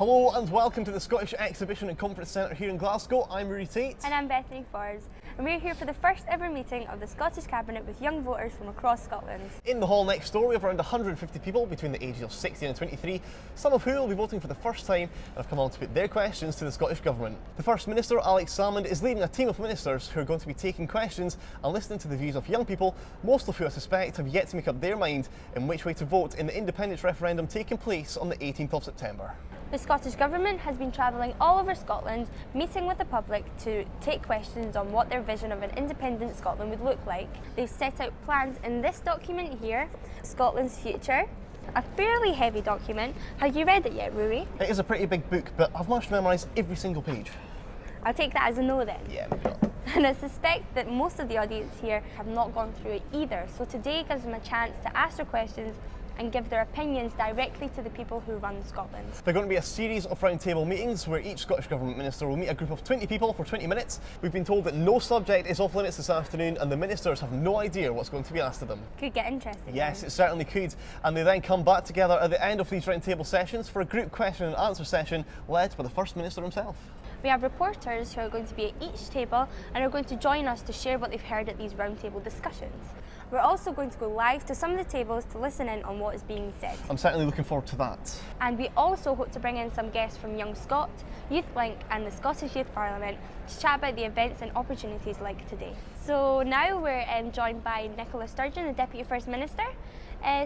Hello and welcome to the Scottish Exhibition and Conference Centre here in Glasgow. I'm Rory Tate. And I'm Bethany Forbes. And we're here for the first ever meeting of the Scottish Cabinet with young voters from across Scotland. In the hall next door we have around 150 people between the ages of 16 and 23, some of who will be voting for the first time and have come on to put their questions to the Scottish Government. The First Minister, Salmond, is leading a team of ministers who are going to be taking questions and listening to the views of young people, most of who I suspect have yet to make up their mind in which way to vote in the independence referendum taking place on the 18th of September. The Scottish Government has been travelling all over Scotland, meeting with the public to take questions on what their vision of an independent Scotland would look like. They've set out plans in this document here, Scotland's Future. A fairly heavy document. Have you read it yet, Rory? It is a pretty big book, but I've managed to memorise every single page. I'll take that as a no then. Yeah, maybe not. And I suspect that most of the audience here have not gone through it either, so today gives them a chance to ask their questions and give their opinions directly to the people who run Scotland. There are going to be a series of roundtable meetings where each Scottish Government Minister will meet a group of 20 people for 20 minutes. We've been told that no subject is off limits this afternoon and the ministers have no idea what's going to be asked of them. Could get interesting. Yes, then. it certainly could. And they then come back together at the end of these roundtable sessions for a group question and answer session led by the First Minister himself. We have reporters who are going to be at each table and are going to join us to share what they've heard at these roundtable discussions. We're also going to go live to some of the tables to listen in on what is being said. I'm certainly looking forward to that. And we also hope to bring in some guests from Young Scot, Youth Link and the Scottish Youth Parliament to chat about the events and opportunities like today. So now we're joined by Nicola Sturgeon, the Deputy First Minister.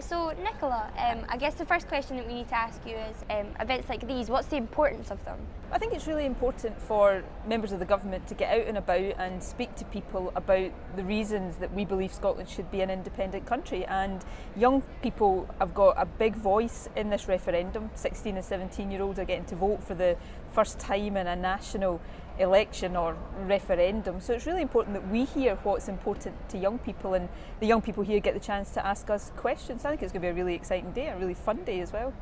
So Nicola, I guess the first question that we need to ask you is, events like these, what's the importance of them? I think it's really important for members of the government to get out and about and speak to people about the reasons that we believe Scotland should be an independent country, and young people have got a big voice in this referendum. 16 and 17-year-olds are getting to vote for the first time in a national election or referendum, so it's really important that we hear what's important to young people, and the young people here get the chance to ask us questions. I think it's going to be a really exciting day, a really fun day as well.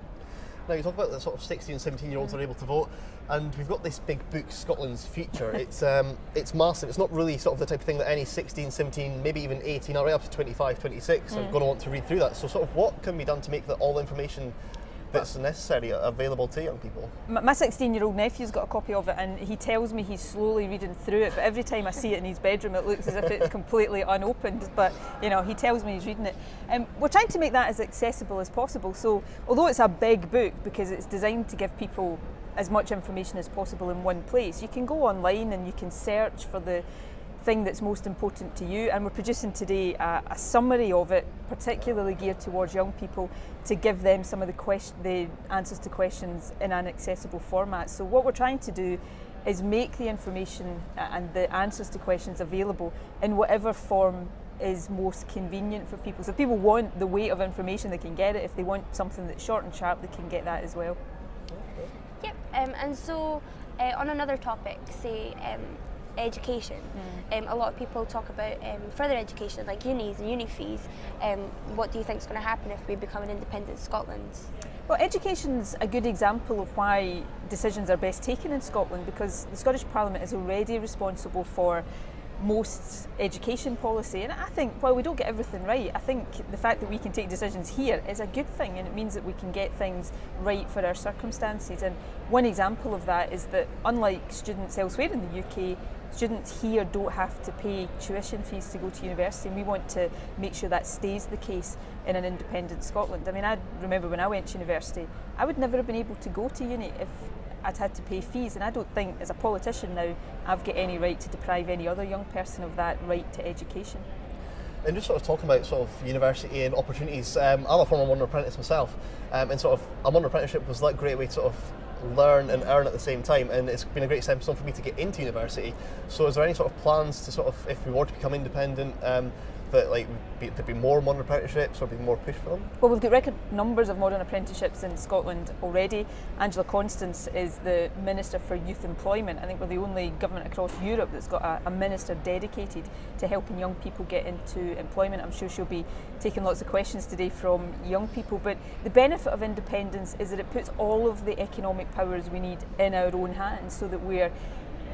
Now you talk about the sort of 16 and 17-year-olds are able to vote, and we've got this big book, Scotland's Future. It's massive. It's not really sort of the type of thing that any 16, 17, maybe even 18, right up to 25, 26 are going to want to read through that. So sort of what can be done to make all the information that's necessary available to young people? My 16-year-old nephew's got a copy of it and he tells me he's slowly reading through it, but every time I see it in his bedroom it looks as if it's completely unopened, but you know, he tells me he's reading it. We're trying to make that as accessible as possible, so although it's a big book because it's designed to give people as much information as possible in one place, you can go online and you can search for the thing that's most important to you, and we're producing today a summary of it, particularly geared towards young people, to give them some of the answers to questions in an accessible format. So what we're trying to do is make the information and the answers to questions available in whatever form is most convenient for people. So if people want the weight of information, they can get it. If they want something that's short and sharp, they can get that as well. Yep, and so on another topic, say education. A lot of people talk about further education, like unis and uni fees. What do you think is going to happen if we become an independent Scotland? Well, education's a good example of why decisions are best taken in Scotland, because the Scottish Parliament is already responsible for most education policy, and I think while we don't get everything right, I think the fact that we can take decisions here is a good thing, and it means that we can get things right for our circumstances. And one example of that is that unlike students elsewhere in the UK, students here don't have to pay tuition fees to go to university, and we want to make sure that stays the case in an independent Scotland. I mean, I remember when I went to university, I would never have been able to go to uni if I'd had to pay fees, and I don't think as a politician now I've got any right to deprive any other young person of that right to education. And just sort of talking about sort of university and opportunities, I'm a former Wonder Apprentice myself, and sort of a Wonder Apprenticeship was like a great way to sort of learn and earn at the same time, and it's been a great stepping stone for me to get into university. So is there any sort of plans to sort of, if we were to become independent, that like there'd be more modern apprenticeships or be more push for them? Well, we've got record numbers of modern apprenticeships in Scotland already. Angela Constance is the Minister for Youth Employment. I think we're the only government across Europe that's got a minister dedicated to helping young people get into employment. I'm sure she'll be taking lots of questions today from young people, but the benefit of independence is that it puts all of the economic powers we need in our own hands, so that we're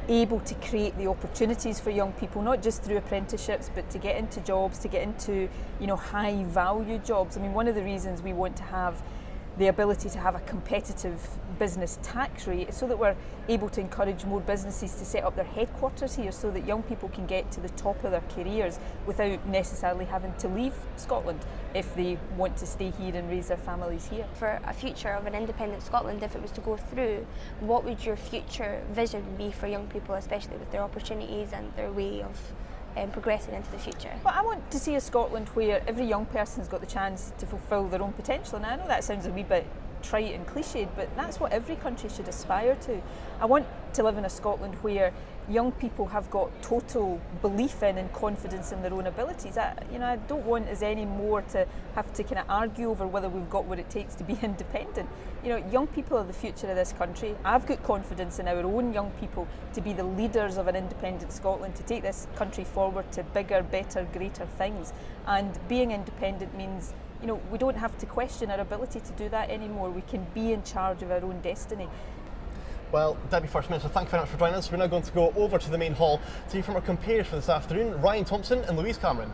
able to create the opportunities for young people, not just through apprenticeships, but to get into jobs, to get into, high value jobs. I mean, one of the reasons we want to have the ability to have a competitive business tax rate so that we're able to encourage more businesses to set up their headquarters here so that young people can get to the top of their careers without necessarily having to leave Scotland if they want to stay here and raise their families here. For a future of an independent Scotland, if it was to go through, what would your future vision be for young people, especially with their opportunities and their way of progressing into the future? Well, I want to see a Scotland where every young person's got the chance to fulfil their own potential, and I know that sounds a wee bit trite and cliched, but that's what every country should aspire to. I want to live in a Scotland where young people have got total belief in and confidence in their own abilities. I don't want us anymore to have to kind of argue over whether we've got what it takes to be independent. Young people are the future of this country. I've got confidence in our own young people to be the leaders of an independent Scotland, to take this country forward to bigger, better, greater things. And being independent means we don't have to question our ability to do that anymore. We can be in charge of our own destiny. Well, Deputy First Minister, thank you very much for joining us. We're now going to go over to the main hall to hear from our compares for this afternoon, Ryan Thompson and Louise Cameron.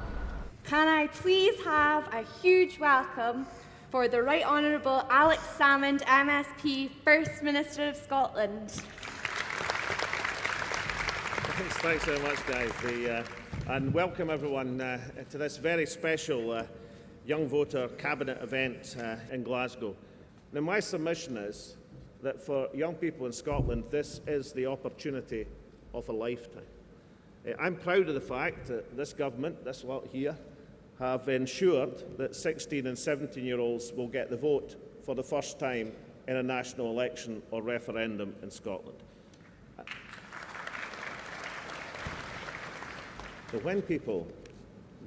Can I please have a huge welcome for the Right Honourable Alex Salmond, MSP, First Minister of Scotland. Thanks very much, guys. And welcome everyone to this very special Young Voter Cabinet event in Glasgow. Now, my submission is that for young people in Scotland, this is the opportunity of a lifetime. I'm proud of the fact that this government, this lot here, have ensured that 16 and 17-year-olds will get the vote for the first time in a national election or referendum in Scotland. So when people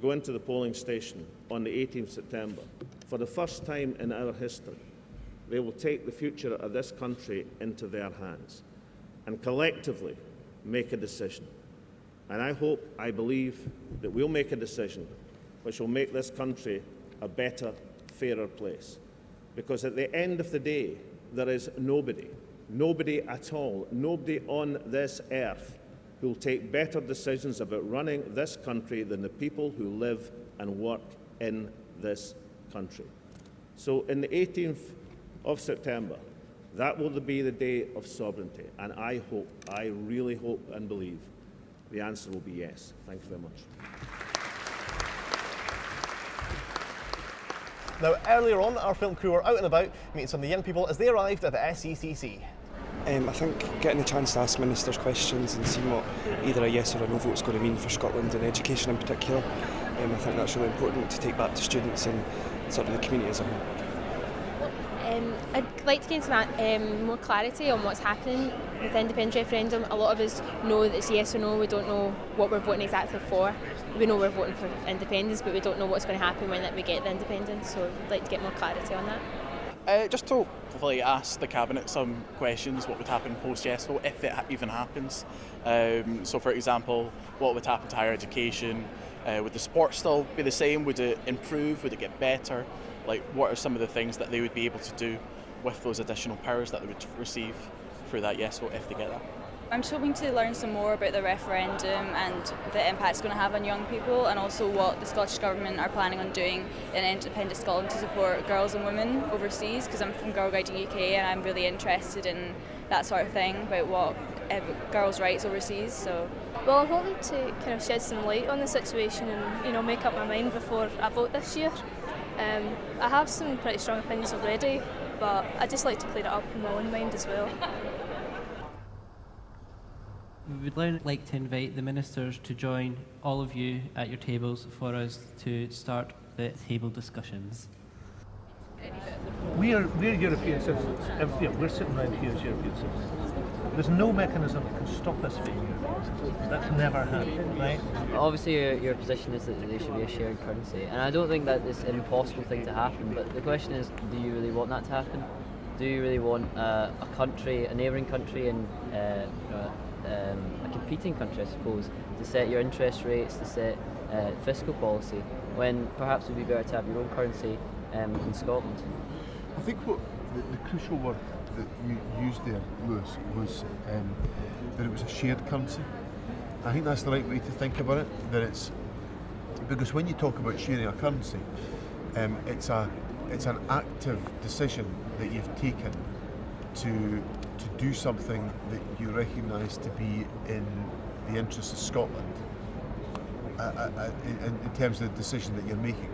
go into the polling station on the 18th September, for the first time in our history, they will take the future of this country into their hands and collectively make a decision. And I believe that we'll make a decision which will make this country a better, fairer place. Because at the end of the day, there is nobody at all, nobody on this earth who will take better decisions about running this country than the people who live and work in this country. So in the 18th of September, that will be the day of sovereignty, and I really hope and believe the answer will be yes. Thank you very much. Now, earlier on, our film crew were out and about meeting some of the young people as they arrived at the SECC. I think getting the chance to ask ministers questions and seeing what either a yes or a no vote is going to mean for Scotland and education in particular, I think that's really important to take back to students and sort of the community as a whole. I'd like to gain some more clarity on what's happening with the independent referendum. A lot of us know that it's yes or no. We don't know what we're voting exactly for. We know we're voting for independence, but we don't know what's going to happen when we get the independence. So I'd like to get more clarity on that. Just to hopefully ask the Cabinet some questions, what would happen post-yes vote, if it even happens. So for example, what would happen to higher education? Would the support still be the same? Would it improve? Would it get better? Like, what are some of the things that they would be able to do with those additional powers that they would receive through that yes vote if they get that? I'm just hoping to learn some more about the referendum and the impact it's going to have on young people, and also what the Scottish Government are planning on doing in independent Scotland to support girls and women overseas, because I'm from Girl Guiding UK and I'm really interested in that sort of thing about what girls' rights overseas. So, well, I'm hoping to kind of shed some light on the situation and make up my mind before I vote this year. I have some pretty strong opinions already, but I'd just like to clear it up in my own mind as well. We would like to invite the ministers to join all of you at your tables for us to start the table discussions. We're European citizens. We're sitting right here as European citizens. There's no mechanism that can stop us being European citizens. That's never happened, right? Obviously, your position is that there should be a shared currency, and I don't think that it's an impossible thing to happen. But the question is, do you really want that to happen? Do you really want a country, a neighbouring country, and a competing country, I suppose, to set your interest rates, to set fiscal policy, when perhaps it would be better to have your own currency in Scotland? I think what the crucial word that you used there, Lewis, was that it was a shared currency. I think that's the right way to think about it. That it's because when you talk about sharing a currency, it's it's an active decision that you've taken to do something that you recognise to be in the interests of Scotland in terms of the decision that you're making.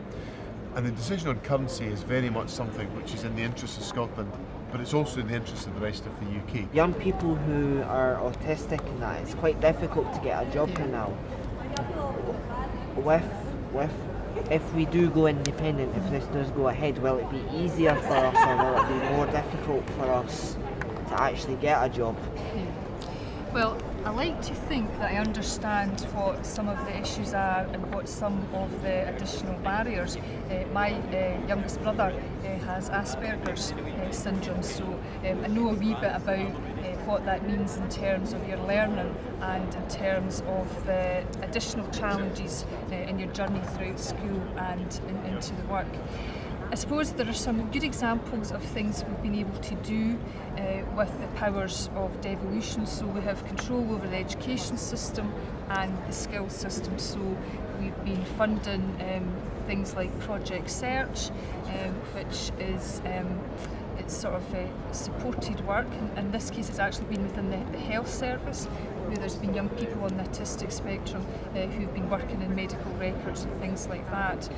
And the decision on currency is very much something which is in the interests of Scotland, but it's also in the interests of the rest of the UK. Young people who are autistic and that, it's quite difficult to get a job now. If we do go independent, if this does go ahead, will it be easier for us or will it be more difficult for us to actually get a job? Well, I like to think that I understand what some of the issues are and what some of the additional barriers. My youngest brother has Asperger's syndrome, so I know a wee bit about what that means in terms of your learning and in terms of the additional challenges in your journey throughout school and into the work. I suppose there are some good examples of things we've been able to do with the powers of devolution. So we have control over the education system and the skills system. So we've been funding things like Project Search, which is it's sort of supported work. In this case, it's actually been within the health service, where there's been young people on the autistic spectrum who've been working in medical records and things like that.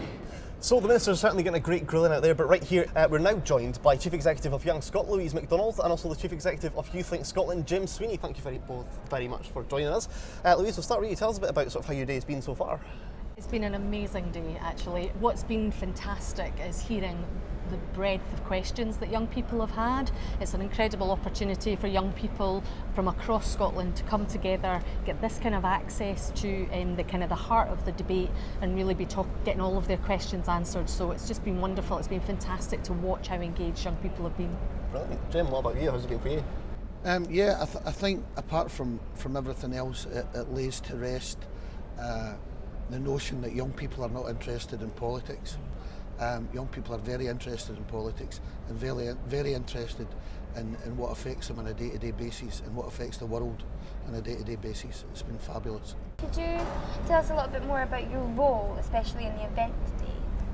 So the Minister's certainly getting a great grilling out there, but right here we're now joined by Chief Executive of Young Scot, Louise MacDonald, and also the Chief Executive of Youth Link Scotland, Jim Sweeney. Thank you both very much for joining us. Louise, we'll start with you. Tell us a bit about sort of how your day's been so far. It's been an amazing day, actually. What's been fantastic is hearing the breadth of questions that young people have had. It's an incredible opportunity for young people from across Scotland to come together, get this kind of access to the heart of the debate and really be getting all of their questions answered. So it's just been wonderful. It's been fantastic to watch how engaged young people have been. Brilliant. Jim, what about you? How's it been for you? I think apart from everything else, it lays to rest the notion that young people are not interested in politics. Young people are very interested in politics and very, very interested in what affects them on a day-to-day basis and what affects the world on a day-to-day basis. It's been fabulous. Could you tell us a little bit more about your role, especially in the event today?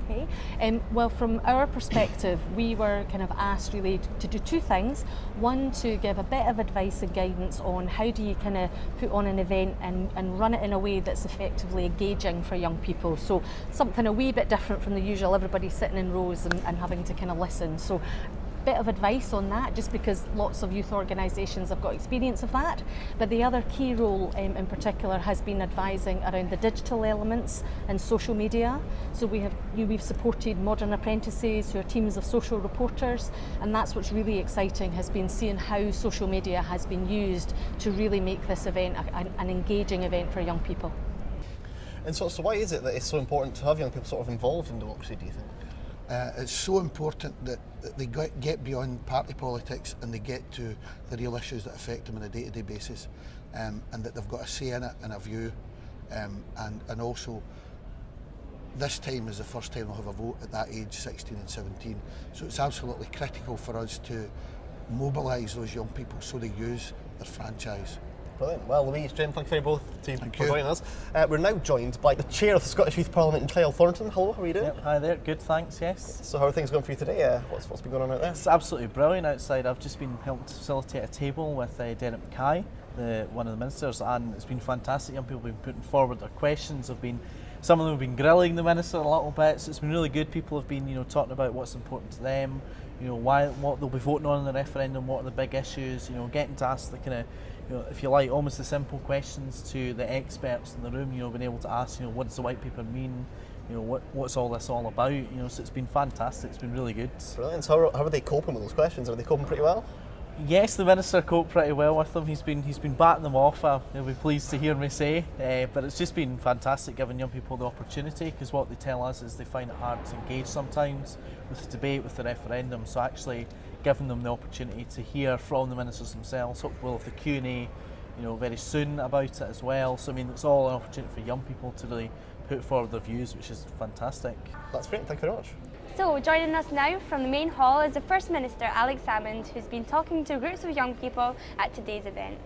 Okay. Well, from our perspective, we were kind of asked really to do two things. One, to give a bit of advice and guidance on how do you kind of put on an event and run it in a way that's effectively engaging for young people. So something a wee bit different from the usual, everybody sitting in rows and having to kind of listen. So bit of advice on that, just because lots of youth organisations have got experience of that. But the other key role in particular has been advising around the digital elements and social media. So we've supported modern apprentices who are teams of social reporters, and that's what's really exciting, has been seeing how social media has been used to really make this event an engaging event for young people. And so why is it that it's so important to have young people sort of involved in democracy, do you think? It's so important that they get beyond party politics and they get to the real issues that affect them on a day-to-day basis, and that they've got a say in it and a view, and also this time is the first time they'll have a vote at that age, 16 and 17. So it's absolutely critical for us to mobilise those young people so they use their franchise. Brilliant. Well, Louise, Jim, thank you both for joining us. We're now joined by the Chair of the Scottish Youth Parliament in Kyle Thornton. Hello, how are you doing? Yep, hi there, good, thanks, yes. So how are things going for you today? What's been going on out there? It's absolutely brilliant outside. I've just been helping to facilitate a table with Derek Mackay, one of the ministers, and it's been fantastic. Young people have been putting forward their questions. Some of them have been grilling the minister a little bit, so it's been really good. People have been, talking about what's important to them, what they'll be voting on in the referendum, what are the big issues, getting to ask the kind of, if you like, almost the simple questions to the experts in the room, being able to ask, what does the white paper mean, what's all this all about, so it's been fantastic, it's been really good. Brilliant. So how are they coping with those questions? Are they coping pretty well? Yes, the minister coped pretty well with them. He's been batting them off. You'll be pleased to hear me say. But it's just been fantastic giving young people the opportunity, because what they tell us is they find it hard to engage sometimes with the debate, with the referendum. So actually giving them the opportunity to hear from the ministers themselves. Hopefully we'll have the Q&A, very soon about it as well. So it's all an opportunity for young people to really put forward their views, which is fantastic. That's great. Thank you very much. So joining us now from the main hall is the First Minister, Alex Salmond, who's been talking to groups of young people at today's event.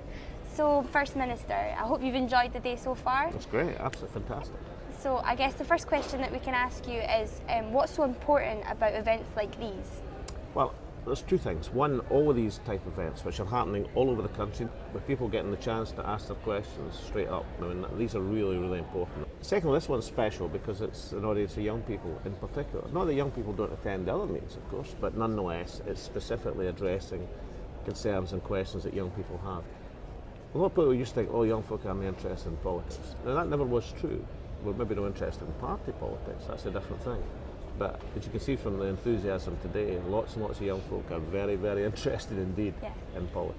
So First Minister, I hope you've enjoyed the day so far. It's great, absolutely fantastic. So I guess the first question that we can ask you is, what's so important about events like these? Well, there's two things. One, all of these type events, which are happening all over the country, with people getting the chance to ask their questions straight up. I mean, these are really, really important. Secondly, this one's special because it's an audience of young people in particular. Not that young people don't attend the other meetings, of course, but nonetheless, it's specifically addressing concerns and questions that young people have. A lot of people used to think, oh, young folk aren't interested in politics. Now, that never was true. We're maybe not interested in party politics, that's a different thing. But as you can see from the enthusiasm today, lots and lots of young folk are very, very interested indeed in politics.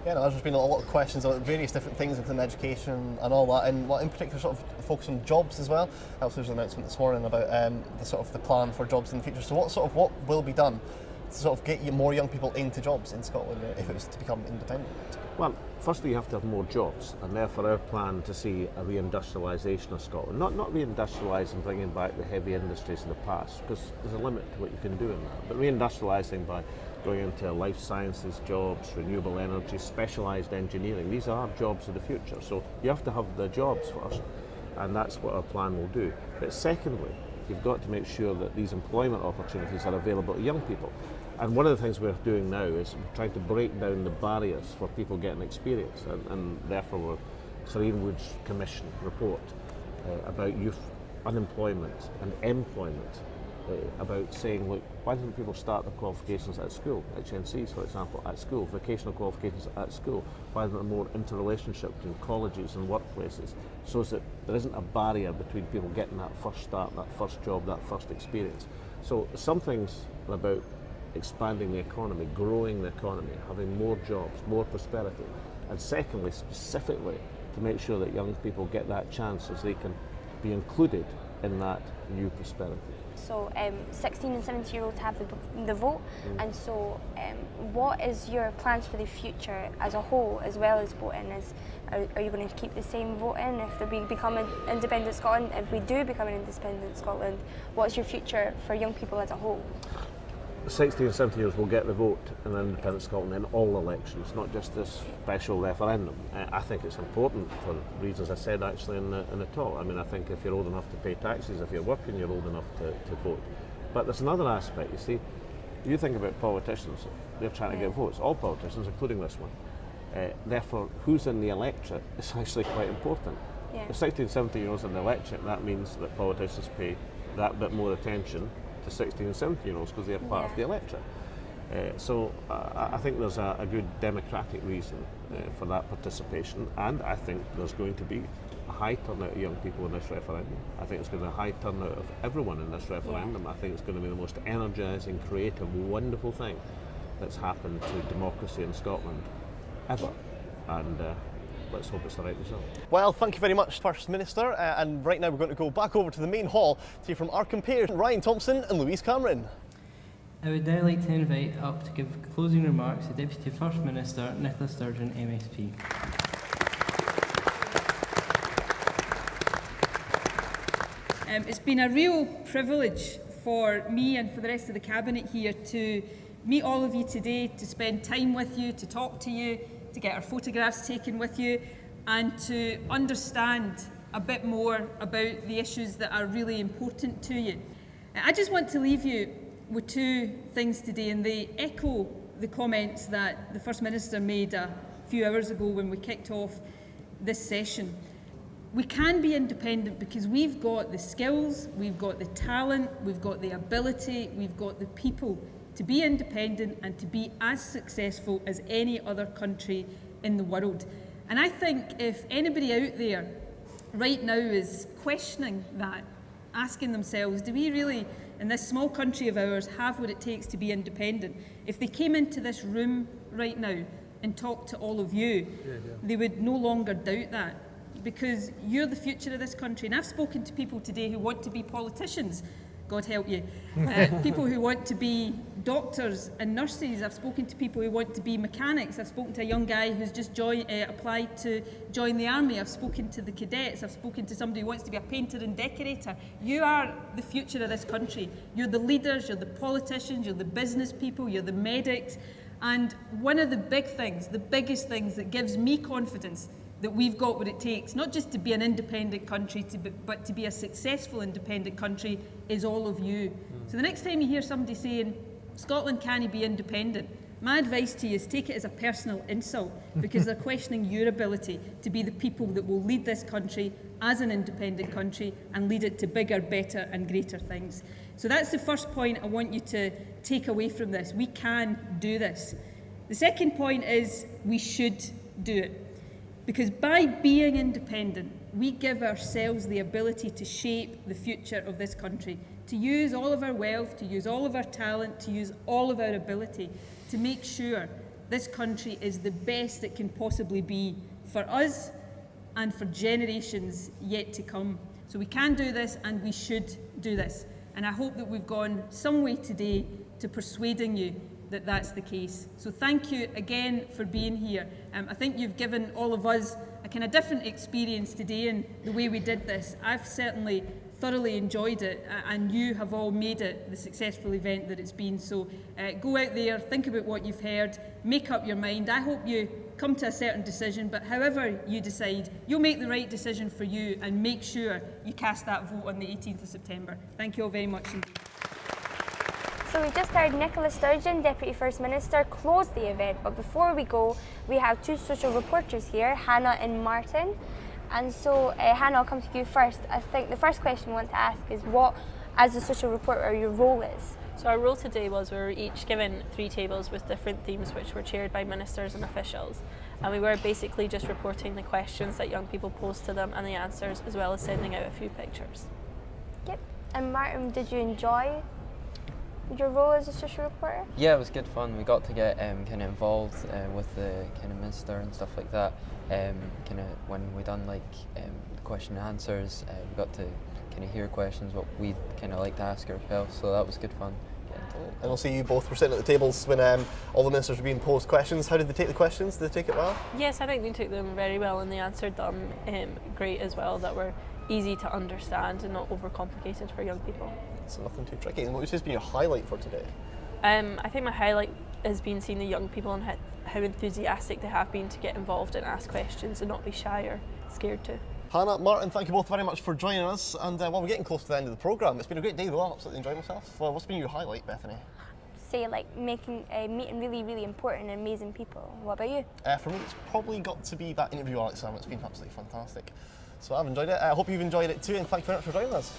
Yeah, no, there's been a lot of questions about various different things within education and all that, and in particular sort of focus on jobs as well. Also, there's an announcement this morning about the plan for jobs in the future. So what will be done to sort of get more young people into jobs in Scotland if it was to become independent? Well, firstly you have to have more jobs, and therefore our plan to see a reindustrialisation of Scotland. Not reindustrialising, bringing back the heavy industries of the past, because there's a limit to what you can do in that, but reindustrialising by going into life sciences jobs, renewable energy, specialised engineering. These are jobs of the future, so you have to have the jobs first, and that's what our plan will do. But secondly, you've got to make sure that these employment opportunities are available to young people. And one of the things we're doing now is we're trying to break down the barriers for people getting experience, and therefore we're Sir Ian Wood's Commission report about youth unemployment and employment, about saying, look, why don't people start their qualifications at school, HNCs for example, at school, vocational qualifications at school, why isn't there more interrelationship between colleges and workplaces, so that there isn't a barrier between people getting that first start, that first job, that first experience. So some things are about expanding the economy, growing the economy, having more jobs, more prosperity, and secondly, specifically, to make sure that young people get that chance as they can be included in that new prosperity. So 16 and 17-year-olds have the vote, and so what is your plans for the future as a whole, as well as voting? Are you going to keep the same voting if we become an independent Scotland? If we do become an independent Scotland, what's your future for young people as a whole? 16 and 17 years will get the vote in independent Scotland in all elections, not just this special referendum. I think it's important for reasons I said actually in the talk. I mean, I think if you're old enough to pay taxes, if you're working, you're old enough to vote. But there's another aspect, you see. You think about politicians, they're trying to get votes, all politicians, including this one. Therefore, who's in the electorate is actually quite important. Yeah. If 16 and 17 year olds in the electorate, that means that politicians pay that bit more attention to 16 and 17 year olds because they're part of the electorate. So I think there's a good democratic reason for that participation, and I think there's going to be a high turnout of young people in this referendum. I think it's going to be a high turnout of everyone in this referendum. I think it's going to be the most energising, creative, wonderful thing that's happened to democracy in Scotland ever. And let's hope it's the right result. Well, thank you very much, First Minister. And right now we're going to go back over to the main hall to hear from our compares, Ryan Thompson and Louise Cameron. I would now like to invite up to give closing remarks the Deputy First Minister, Nicola Sturgeon, MSP. It's been a real privilege for me and for the rest of the Cabinet here to meet all of you today, to spend time with you, to talk to you, to get our photographs taken with you, and to understand a bit more about the issues that are really important to you. I just want to leave you with two things today, and they echo the comments that the First Minister made a few hours ago when we kicked off this session. We can be independent because we've got the skills, we've got the talent, we've got the ability, we've got the people to be independent and to be as successful as any other country in the world. And I think if anybody out there right now is questioning that, asking themselves, do we really, in this small country of ours, have what it takes to be independent? If they came into this room right now and talked to all of you, they would no longer doubt that, because you're the future of this country. And I've spoken to people today who want to be politicians, God help you. People who want to be doctors and nurses. I've spoken to people who want to be mechanics. I've spoken to a young guy who's just applied to join the army. I've spoken to the cadets. I've spoken to somebody who wants to be a painter and decorator. You are the future of this country. You're the leaders, you're the politicians, you're the business people, you're the medics. And one of the big things, the biggest things that gives me confidence that we've got what it takes, not just to be an independent country, but to be a successful independent country, is all of you. So the next time you hear somebody saying, Scotland can't be independent, my advice to you is take it as a personal insult, because they're questioning your ability to be the people that will lead this country as an independent country and lead it to bigger, better and greater things. So that's the first point I want you to take away from this. We can do this. The second point is we should do it. Because by being independent, we give ourselves the ability to shape the future of this country, to use all of our wealth, to use all of our talent, to use all of our ability to make sure this country is the best it can possibly be for us and for generations yet to come. So we can do this and we should do this. And I hope that we've gone some way today to persuading you that that's the case. So thank you again for being here. I think you've given all of us a kind of different experience today in the way we did this. I've certainly thoroughly enjoyed it, and you have all made it the successful event that it's been. So go out there, think about what you've heard, make up your mind. I hope you come to a certain decision, but however you decide, you'll make the right decision for you and make sure you cast that vote on the 18th of September. Thank you all very much indeed. So we just heard Nicola Sturgeon, Deputy First Minister, close the event, but before we go, we have two social reporters here, Hannah and Martin. And so, Hannah, I'll come to you first. I think the first question I want to ask is what, as a social reporter, your role is? So our role today was we were each given 3 tables with different themes which were chaired by ministers and officials. And we were basically just reporting the questions that young people posed to them and the answers, as well as sending out a few pictures. Yep. And Martin, did you enjoy your role as a social reporter? Yeah, it was good fun. We got to get kind of involved with the kind of minister and stuff like that. Kind of when we done like the question and answers, we got to kind of hear questions what we'd kind of like to ask ourselves. So that was good fun. And we'll see you both were sitting at the tables when all the ministers were being posed questions. How did they take the questions? Did they take it well? Yes, I think they took them very well and they answered them great as well, that were easy to understand and not overcomplicated for young people. So nothing too tricky. And what has been your highlight for today? I think my highlight has been seeing the young people and how enthusiastic they have been to get involved and ask questions and not be shy or scared to. Hannah, Martin, thank you both very much for joining us. And while we're getting close to the end of the programme, it's been a great day though. I'm absolutely enjoying myself. Well, what's been your highlight, Bethany? Say like meeting really, really important and amazing people. What about you? For me, it's probably got to be that interview with Alex Salmond. It's been absolutely fantastic. So I've enjoyed it. I hope you've enjoyed it too, and thank you very much for joining us.